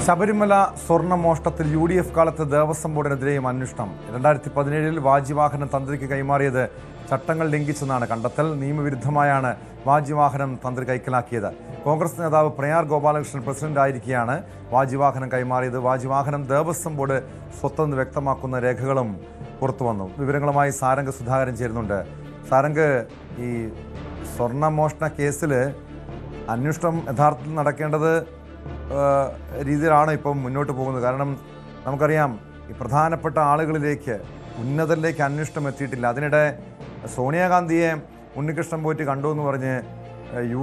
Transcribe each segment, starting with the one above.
Sabarimala സ്വർണ്ണമോഷണത്തിൽ UDF കാലത്ത് ദേവസ്വം ബോർഡിനെതിരെയും അന്വേഷണം. 2017-ൽ വാജിവാഹനം തന്ത്രിക്ക് കൈമാറിയത് ചട്ടങ്ങൾ ലംഘിച്ചെന്നാണ് കണ്ടെത്തൽ. നിയമവിരുദ്ധമായാണ് വാജിവാഹനം തന്ത്രി കൈക്കലാക്കിയത്. കോൺഗ്രസ് നേതാവ് പ്രയാർ ഗോപാലകൃഷ്ണൻ പ്രസിഡന്റായിരിക്കെയാണ് വാജിവാഹനം കൈമാറിയത്. വാജിവാഹനം ദേവസ്വം ബോർഡ് സ്വത്തെന്ന് വ്യക്തമാക്കുന്ന രേഖകളും പുറത്തുവന്നു. വിവരങ്ങളുമായി സാരംഗ് സുധാകരൻ ചേരുന്നുണ്ട്. സാരംഗ്, ഈ സ്വർണ്ണമോഷണ കേസിൽ അന്വേഷണം യഥാർത്ഥത്തിൽ നടക്കേണ്ടത് രീതിയിലാണ് ഇപ്പം മുന്നോട്ട് പോകുന്നത്. കാരണം നമുക്കറിയാം, ഈ പ്രധാനപ്പെട്ട ആളുകളിലേക്ക്, ഉന്നതരിലേക്ക് അന്വേഷണം എത്തിയിട്ടില്ല. അതിനിടെ സോണിയാഗാന്ധിയെ ഉണ്ണികൃഷ്ണൻ പോയിട്ട് കണ്ടു എന്ന് പറഞ്ഞ്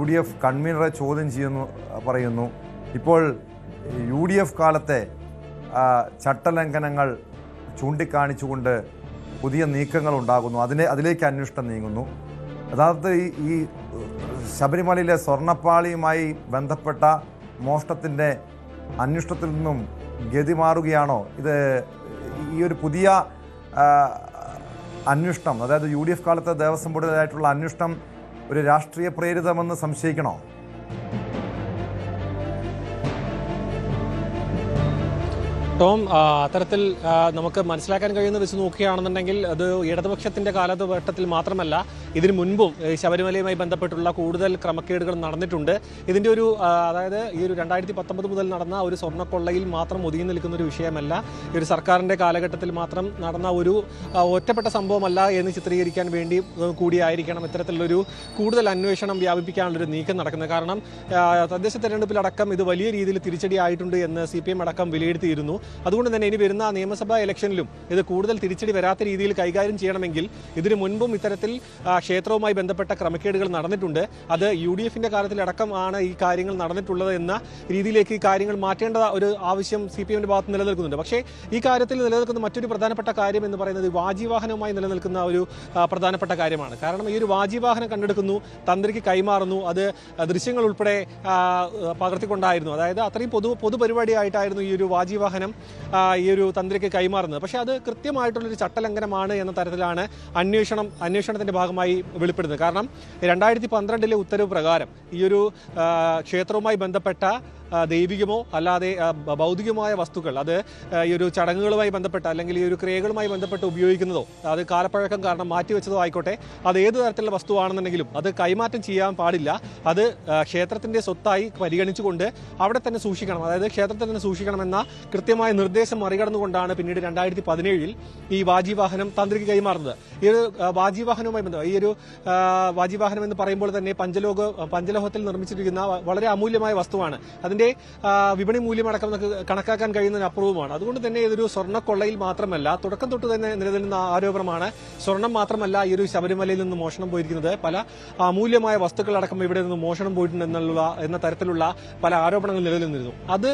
UDF കൺവീനറെ ചോദ്യം പറയുന്നു. ഇപ്പോൾ UDF കാലത്തെ ചട്ടലംഘനങ്ങൾ ചൂണ്ടിക്കാണിച്ചുകൊണ്ട് പുതിയ നീക്കങ്ങൾ ഉണ്ടാകുന്നു. അതിലേക്ക് അന്വേഷണം നീങ്ങുന്നു. യഥാർത്ഥത്തിൽ ഈ ശബരിമലയിലെ സ്വർണ്ണപ്പാളിയുമായി ബന്ധപ്പെട്ട മോഷണത്തിൻ്റെ അന്വേഷണത്തിൽ നിന്നും ഗതി മാറുകയാണോ? ഇത് ഈ ഒരു പുതിയ അന്വേഷണം, അതായത് UDF കാലത്തെ ദേവസ്വം ബോർഡിലായിട്ടുള്ള അന്വേഷണം ഒരു രാഷ്ട്രീയ പ്രേരിതമെന്ന് സംശയിക്കണോ? ടോം, അത്തരത്തിൽ നമുക്ക് മനസ്സിലാക്കാൻ കഴിയുന്ന വെച്ച് നോക്കുകയാണെന്നുണ്ടെങ്കിൽ അത് ഇടതുപക്ഷത്തിന്റെ കാലഘട്ടത്തിൽ മാത്രമല്ല, ഇതിനു മുൻപും ശബരിമലയുമായി ബന്ധപ്പെട്ടുള്ള കൂടുതൽ ക്രമക്കേടുകൾ നടന്നിട്ടുണ്ട്. ഇതിന്റെ ഒരു അതായത് ഈ ഒരു 2019 മുതൽ നടന്ന ഒരു സ്വർണ്ണക്കൊള്ളയിൽ മാത്രം ഒതുങ്ങി നിൽക്കുന്ന ഒരു വിഷയമല്ല, ഈ ഒരു സർക്കാരിന്റെ കാലഘട്ടത്തിൽ മാത്രം നടന്ന ഒരു ഒറ്റപ്പെട്ട സംഭവമല്ല എന്ന് ചിത്രീകരിക്കാൻ വേണ്ടി കൂടിയായിരിക്കണം ഇത്തരത്തിലുള്ളൊരു കൂടുതൽ അന്വേഷണം വ്യാപിപ്പിക്കാനുള്ളൊരു നീക്കം നടക്കുന്നത്. കാരണം തദ്ദേശ തെരഞ്ഞെടുപ്പിലടക്കം ഇത് വലിയ രീതിയിൽ തിരിച്ചടിയായിട്ടുണ്ട് എന്ന് CPM അടക്കം വിലയിരുത്തിയിരുന്നു. അതുകൊണ്ട് തന്നെ ഇനി വരുന്ന നിയമസഭാ ഇലക്ഷനിലും ഇത് കൂടുതൽ തിരിച്ചടി വരാത്ത രീതിയിൽ കൈകാര്യം ചെയ്യണമെങ്കിൽ ഇതിനു മുൻപും ഇത്തരത്തിൽ ക്ഷേത്രവുമായി ബന്ധപ്പെട്ട ക്രമക്കേടുകൾ നടന്നിട്ടുണ്ട്. അത് UDFന്റെ കാലത്തിലടക്കം ആണ് ഈ കാര്യങ്ങൾ നടന്നിട്ടുള്ളത് എന്ന രീതിയിലേക്ക് ഈ കാര്യങ്ങൾ മാറ്റേണ്ട ഒരു ആവശ്യം CPMന്റെ ഭാഗത്ത് നിലനിൽക്കുന്നുണ്ട്. പക്ഷേ ഈ കാര്യത്തിൽ നിലനിൽക്കുന്ന മറ്റൊരു പ്രധാനപ്പെട്ട കാര്യം എന്ന് പറയുന്നത് വാജിവാഹനവുമായി നിലനിൽക്കുന്ന ഒരു പ്രധാനപ്പെട്ട കാര്യമാണ്. കാരണം ഈ ഒരു വാജിവാഹനം കണ്ടെടുക്കുന്നു, തന്ത്രിക്ക് കൈമാറുന്നു, അത് ദൃശ്യങ്ങൾ ഉൾപ്പെടെ പകർത്തിക്കൊണ്ടായിരുന്നു. അതായത് അത്രയും പൊതുപരിപാടിയായിട്ടായിരുന്നു ഈ ഒരു വാജിവാഹനം ഈ ഒരു തന്ത്രിക്ക് കൈമാറുന്നത്. പക്ഷേ അത് കൃത്യമായിട്ടുള്ളൊരു ചട്ടലംഘനമാണ് എന്ന തരത്തിലാണ് അന്വേഷണത്തിന്റെ ഭാഗമായി വെളിപ്പെടുന്നത്. കാരണം 2012-ലെ ഉത്തരവ് പ്രകാരം ഈ ഒരു ക്ഷേത്രവുമായി ബന്ധപ്പെട്ട ദൈവികമോ അല്ലാതെ ഭൗതികമായ വസ്തുക്കൾ, അത് ഈ ഒരു ചടങ്ങുകളുമായി ബന്ധപ്പെട്ട അല്ലെങ്കിൽ ഈ ഒരു ക്രിയകളുമായി ബന്ധപ്പെട്ട് ഉപയോഗിക്കുന്നതോ അത് കാലപ്പഴക്കം കാരണം മാറ്റിവെച്ചതോ ആയിക്കോട്ടെ, അത് ഏത് തരത്തിലുള്ള വസ്തുവാണെന്നുണ്ടെങ്കിലും അത് കൈമാറ്റം ചെയ്യാൻ പാടില്ല. അത് ക്ഷേത്രത്തിന്റെ സ്വത്തായി പരിഗണിച്ചുകൊണ്ട് അവിടെ തന്നെ സൂക്ഷിക്കണം, അതായത് ക്ഷേത്രത്തിൽ തന്നെ സൂക്ഷിക്കണമെന്ന കൃത്യമായ നിർദ്ദേശം മറികടന്നുകൊണ്ടാണ് പിന്നീട് 2017-ൽ ഈ വാജിവാഹനം തന്ത്രിക്ക് കൈമാറുന്നത്. ഈ ഒരു വാജിവാഹനവുമായി ബന്ധപ്പെട്ട ഈ ഒരു വാജിവാഹനം എന്ന് പറയുമ്പോൾ തന്നെ പഞ്ചലോഹത്തിൽ നിർമ്മിച്ചിരിക്കുന്ന വളരെ അമൂല്യമായ വസ്തുവാണ്. അതിന്റെ വിപണി മൂല്യമടക്കം കണക്കാക്കാൻ കഴിയുന്നതിനപ്പുറവുമാണ്. അതുകൊണ്ട് തന്നെ ഇതൊരു സ്വർണ്ണക്കൊള്ളയിൽ മാത്രമല്ല, തുടക്കം തൊട്ട് തന്നെ നിലനിൽക്കുന്ന ആരോപണമാണ്. സ്വർണം മാത്രമല്ല ഈ ഒരു ശബരിമലയിൽ നിന്ന് മോഷണം പോയിരിക്കുന്നത്, പല അമൂല്യമായ വസ്തുക്കളടക്കം ഇവിടെ നിന്ന് മോഷണം പോയിട്ടുണ്ട് എന്ന തരത്തിലുള്ള പല ആരോപണങ്ങൾ നിലനിന്നിരുന്നു. അത്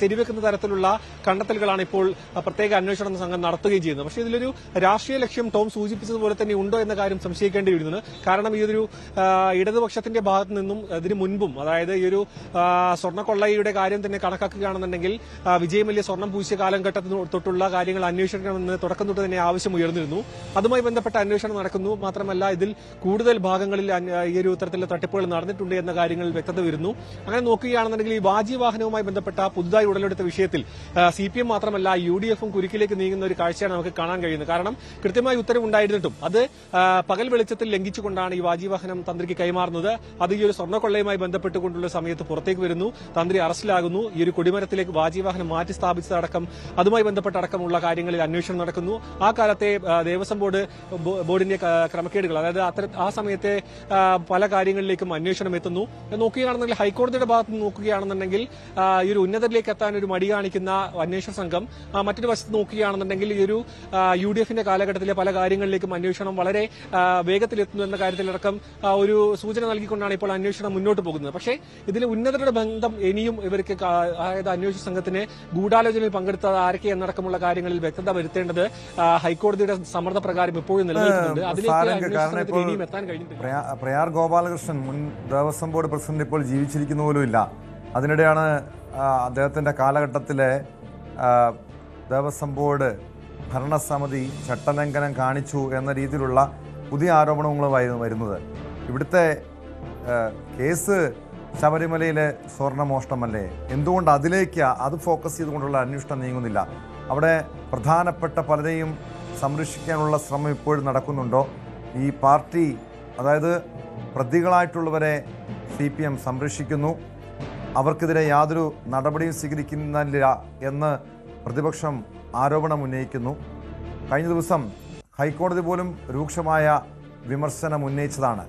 ശരിവെക്കുന്ന തരത്തിലുള്ള കണ്ടെത്തലുകളാണ് ഇപ്പോൾ പ്രത്യേക അന്വേഷണ സംഘം നടത്തുകയും ചെയ്യുന്നത്. പക്ഷേ ഇതിലൊരു രാഷ്ട്രീയ ലക്ഷ്യം ടോം സൂചിപ്പിച്ചതുപോലെ തന്നെ ഉണ്ടോ എന്ന കാര്യം സംശയിക്കേണ്ടി വരുന്നത്. കാരണം ഈ ഒരു ഇടതുപക്ഷത്തിന്റെ ഭാഗത്തു നിന്നും ഇതിനു മുൻപും, അതായത് ഈ ഒരു സ്വർണ്ണക്കൊള്ളയുടെ കാര്യം തന്നെ കണക്കാക്കുകയാണെന്നുണ്ടെങ്കിൽ വിജയ് മല്യ സ്വർണം പൂശിയ കാലഘട്ടത്തിൽ തൊട്ടുള്ള കാര്യങ്ങൾ അന്വേഷിക്കണമെന്ന് തുടക്കം തൊട്ട് തന്നെ ആവശ്യം ഉയർന്നിരുന്നു. അതുമായി ബന്ധപ്പെട്ട അന്വേഷണം നടക്കുന്നു. മാത്രമല്ല ഇതിൽ കൂടുതൽ ഭാഗങ്ങളിൽ ഈ ഒരു തരത്തിലുള്ള തട്ടിപ്പുകൾ നടന്നിട്ടുണ്ട് എന്ന കാര്യങ്ങളിൽ വ്യക്തത വരുന്നു. അങ്ങനെ നോക്കുകയാണെന്നുണ്ടെങ്കിൽ ഈ വാജിവാഹനവുമായി ബന്ധപ്പെട്ട പുതുതായി ഉടലെടുത്ത വിഷയത്തിൽ CPM മാത്രമല്ല UDFും കുരുക്കിലേക്ക് നീങ്ങുന്ന ഒരു കാഴ്ചയാണ് നമുക്ക് കാണാൻ കഴിയുന്നത്. കാരണം കൃത്യമായ ഉത്തരവുണ്ടായിരുന്നിട്ടും അത് പകൽ വെളിച്ചത്തിൽ ലംഘിച്ചുകൊണ്ടാണ് ഈ വാജിവാഹനം തന്ത്രിക്ക് കൈമാറുന്നത്. അത് ഈ ഒരു സ്വർണ്ണക്കൊള്ളയുമായി ബന്ധപ്പെട്ടുകൊണ്ടുള്ള സമയത്ത് പുറത്തേക്ക് വരുന്നു, തന്ത്രി അറസ്റ്റിലാകുന്നു. ഈ ഒരു കൊടിമരത്തിലേക്ക് വാജിവാഹനം മാറ്റി സ്ഥാപിച്ചതടക്കം അതുമായി ബന്ധപ്പെട്ടടക്കമുള്ള കാര്യങ്ങളിൽ അന്വേഷണം നടക്കുന്നു. ആ കാലത്തെ ദേവസ്വം ബോർഡിന്റെ ക്രമക്കേടുകൾ, അതായത് ആ സമയത്തെ പല കാര്യങ്ങളിലേക്കും അന്വേഷണം എത്തുന്നു. നോക്കുകയാണെന്നുണ്ടെങ്കിൽ ഹൈക്കോടതിയുടെ ഭാഗത്ത് നോക്കുകയാണെന്നുണ്ടെങ്കിൽ ഈ ഒരു ഉന്നതരിലേക്ക് എത്താൻ ഒരു മടി കാണിക്കുന്ന അന്വേഷണ സംഘം, മറ്റൊരു വശത്ത് നോക്കുകയാണെന്നുണ്ടെങ്കിൽ ഈ ഒരു UDFന്റെ കാലഘട്ടത്തിലെ പല കാര്യങ്ങളിലേക്കും അന്വേഷണം വളരെ വേഗത്തിലെത്തുന്നു എന്ന കാര്യത്തിലടക്കം ഒരു സൂചന നൽകിക്കൊണ്ടാണ് ഇപ്പോൾ അന്വേഷണം മുന്നോട്ട് പോകുന്നത്. പക്ഷേ ഇതിൽ ഉന്നതരുടെ ബന്ധം ഇനിയും ഇവർക്ക്, അതായത് അന്വേഷണ സംഘത്തിന് ഗൂഢാലോചനയിൽ പങ്കെടുത്ത ആരൊക്കെ എന്നടക്കമുള്ള കാര്യങ്ങളിൽ വ്യക്തത വരുത്തേണ്ടത് ഹൈക്കോടതിയുടെ സമ്മർദ്ദപ്രകാരം ഇപ്പോഴും നിലനിൽക്കുന്നുണ്ട്. അതിലേക്ക് ഇനിയും എത്താൻ കഴിഞ്ഞിട്ടില്ല. പ്രയാർ ഗോപാലകൃഷ്ണൻ, മുൻ ദേവസ്വം ബോർഡ് പ്രസിഡന്റ്, ഇപ്പോൾ ജീവിച്ചിരിക്കുന്ന പോലുമില്ല. അതിനിടെയാണ് അദ്ദേഹത്തിന്റെ കാലഘട്ടത്തിലെ ദേവസ്വം ബോർഡ് ഭരണസമിതി ചട്ടലംഘനം കാണിച്ചു എന്ന രീതിയിലുള്ള പുതിയ ആരോപണങ്ങളുമായി വരുന്നത്. ഇവിടുത്തെ കേസ് ശബരിമലയിലെ സ്വർണ്ണമോഷണമല്ലേ? എന്തുകൊണ്ട് അതിലേക്ക് അത് ഫോക്കസ് ചെയ്തുകൊണ്ടുള്ള അന്വേഷണം നീങ്ങുന്നില്ല? അവിടെ പ്രധാനപ്പെട്ട പലരെയും സംരക്ഷിക്കാനുള്ള ശ്രമം ഇപ്പോഴും നടക്കുന്നുണ്ടോ? ഈ പാർട്ടി, അതായത് പ്രതികളായിട്ടുള്ളവരെ CPM സംരക്ഷിക്കുന്നു, അവർക്കെതിരെ യാതൊരു നടപടിയും സ്വീകരിക്കുന്നില്ല എന്ന് പ്രതിപക്ഷം ആരോപണം ഉന്നയിക്കുന്നു. കഴിഞ്ഞ ദിവസം ഹൈക്കോടതി പോലും രൂക്ഷമായ വിമർശനം ഉന്നയിച്ചതാണ്.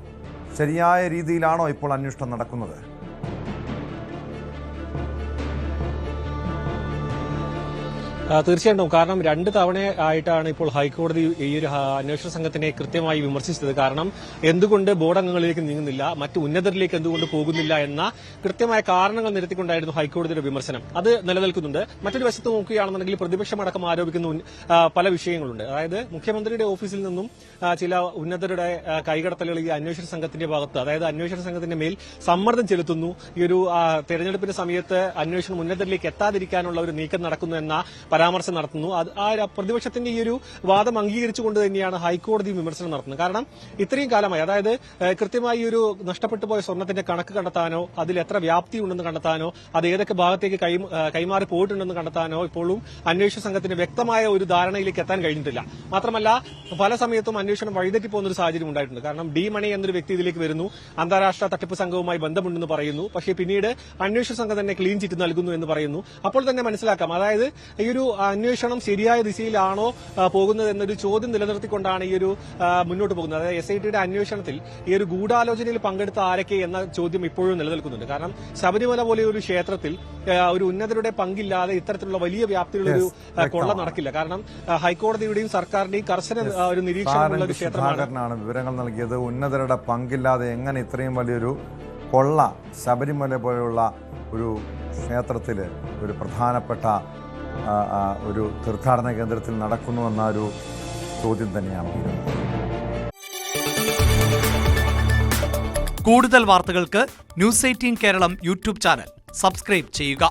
ശരിയായ രീതിയിലാണോ ഇപ്പോൾ അന്വേഷണം നടക്കുന്നത്? തീർച്ചയായിട്ടും. കാരണം 2 തവണ ആയിട്ടാണ് ഇപ്പോൾ ഹൈക്കോടതി ഈ ഒരു അന്വേഷണ സംഘത്തിനെ കൃത്യമായി വിമർശിച്ചത്. കാരണം എന്തുകൊണ്ട് ബോർഡ് അംഗങ്ങളിലേക്ക് നീങ്ങുന്നില്ല, മറ്റു ഉന്നതരിലേക്ക് എന്തുകൊണ്ട് പോകുന്നില്ല എന്ന കൃത്യമായ കാരണങ്ങൾ നിരത്തിക്കൊണ്ടായിരുന്നു ഹൈക്കോടതിയുടെ വിമർശനം. അത് നിലനിൽക്കുന്നുണ്ട്. മറ്റൊരു വശത്ത് നോക്കുകയാണെന്നുണ്ടെങ്കിൽ പ്രതിപക്ഷമടക്കം ആരോപിക്കുന്ന പല വിഷയങ്ങളുണ്ട്. അതായത് മുഖ്യമന്ത്രിയുടെ ഓഫീസിൽ നിന്നും ചില ഉന്നതരുടെ കൈകടത്തലുകൾ ഈ അന്വേഷണ സംഘത്തിന്റെ ഭാഗത്ത്, അതായത് അന്വേഷണ സംഘത്തിന്റെ മേൽ സമ്മർദ്ദം ചെലുത്തുന്നു, ഈ ഒരു തെരഞ്ഞെടുപ്പിന്റെ സമയത്ത് അന്വേഷണം ഉന്നതരിലേക്ക് എത്താതിരിക്കാനുള്ള ഒരു നീക്കം നടക്കുന്നു എന്ന പരാമർശം നടത്തുന്നു. ആ പ്രതിപക്ഷത്തിന്റെ ഈ ഒരു വാദം അംഗീകരിച്ചുകൊണ്ട് തന്നെയാണ് ഹൈക്കോടതി വിമർശനം നടത്തുന്നത്. കാരണം ഇത്രയും കാലമായി, അതായത് കൃത്യമായി ഒരു നഷ്ടപ്പെട്ടു പോയ സ്വർണത്തിന്റെ കണക്ക് കണ്ടെത്താനോ അതിൽ എത്ര വ്യാപ്തി ഉണ്ടെന്ന് കണ്ടെത്താനോ അത് ഏതൊക്കെ ഭാഗത്തേക്ക് കൈമാറി പോയിട്ടുണ്ടെന്ന് കണ്ടെത്താനോ ഇപ്പോഴും അന്വേഷണ സംഘത്തിന് വ്യക്തമായ ഒരു ധാരണയിലേക്ക് എത്താൻ കഴിഞ്ഞിട്ടില്ല. മാത്രമല്ല പല സമയത്തും അന്വേഷണം വഴിതെറ്റിപ്പോകുന്ന ഒരു സാഹചര്യം ഉണ്ടായിട്ടുണ്ട്. കാരണം ഡി മണി എന്നൊരു വ്യക്തി ഇതിലേക്ക് വരുന്നു, അന്താരാഷ്ട്ര തട്ടിപ്പ് സംഘവുമായി ബന്ധമുണ്ടെന്ന് പറയുന്നു, പക്ഷേ പിന്നീട് അന്വേഷണ സംഘം തന്നെ ക്ലീൻ ചിറ്റ് നൽകുന്നു എന്ന് പറയുന്നു. അപ്പോൾ തന്നെ മനസ്സിലാക്കാം, അതായത് ഈ ഒരു അന്വേഷണം ശരിയായ ദിശയിലാണോ പോകുന്നത് എന്നൊരു ചോദ്യം നിലനിർത്തിക്കൊണ്ടാണ് ഈ ഒരു മുന്നോട്ട് പോകുന്നത്. അതായത് SITയുടെ അന്വേഷണത്തിൽ ഈ ഒരു ഗൂഢാലോചനയിൽ പങ്കെടുത്ത ആരൊക്കെ എന്ന ചോദ്യം ഇപ്പോഴും നിലനിൽക്കുന്നുണ്ട്. കാരണം ശബരിമല പോലെ ഒരു ക്ഷേത്രത്തിൽ ഒരു ഉന്നതരുടെ പങ്കില്ലാതെ ഇത്തരത്തിലുള്ള വലിയ വ്യാപ്തിയുള്ള ഒരു കൊള്ള നടക്കില്ല. കാരണം ഹൈക്കോടതിയുടെയും സർക്കാരിന്റെയും കർശന ഒരു നിരീക്ഷണമുള്ള ഒരു ക്ഷേത്രമാണ് വിവരങ്ങൾ നൽകിയത്. ഉന്നതരുടെ പങ്കില്ലാതെ എങ്ങനെ ഇത്രയും വലിയൊരു കൊള്ള ശബരിമല പോലെയുള്ള ഒരു ക്ഷേത്രത്തിൽ, ഒരു പ്രധാനപ്പെട്ട ഒരു തീർത്ഥാടന കേന്ദ്രത്തിൽ നടക്കുന്നുവെന്ന ഒരു ചോദ്യം തന്നെയാണ്. കൂടുതൽ വാർത്തകൾക്ക് News 18 Keralam YouTube channel subscribe ചെയ്യുക.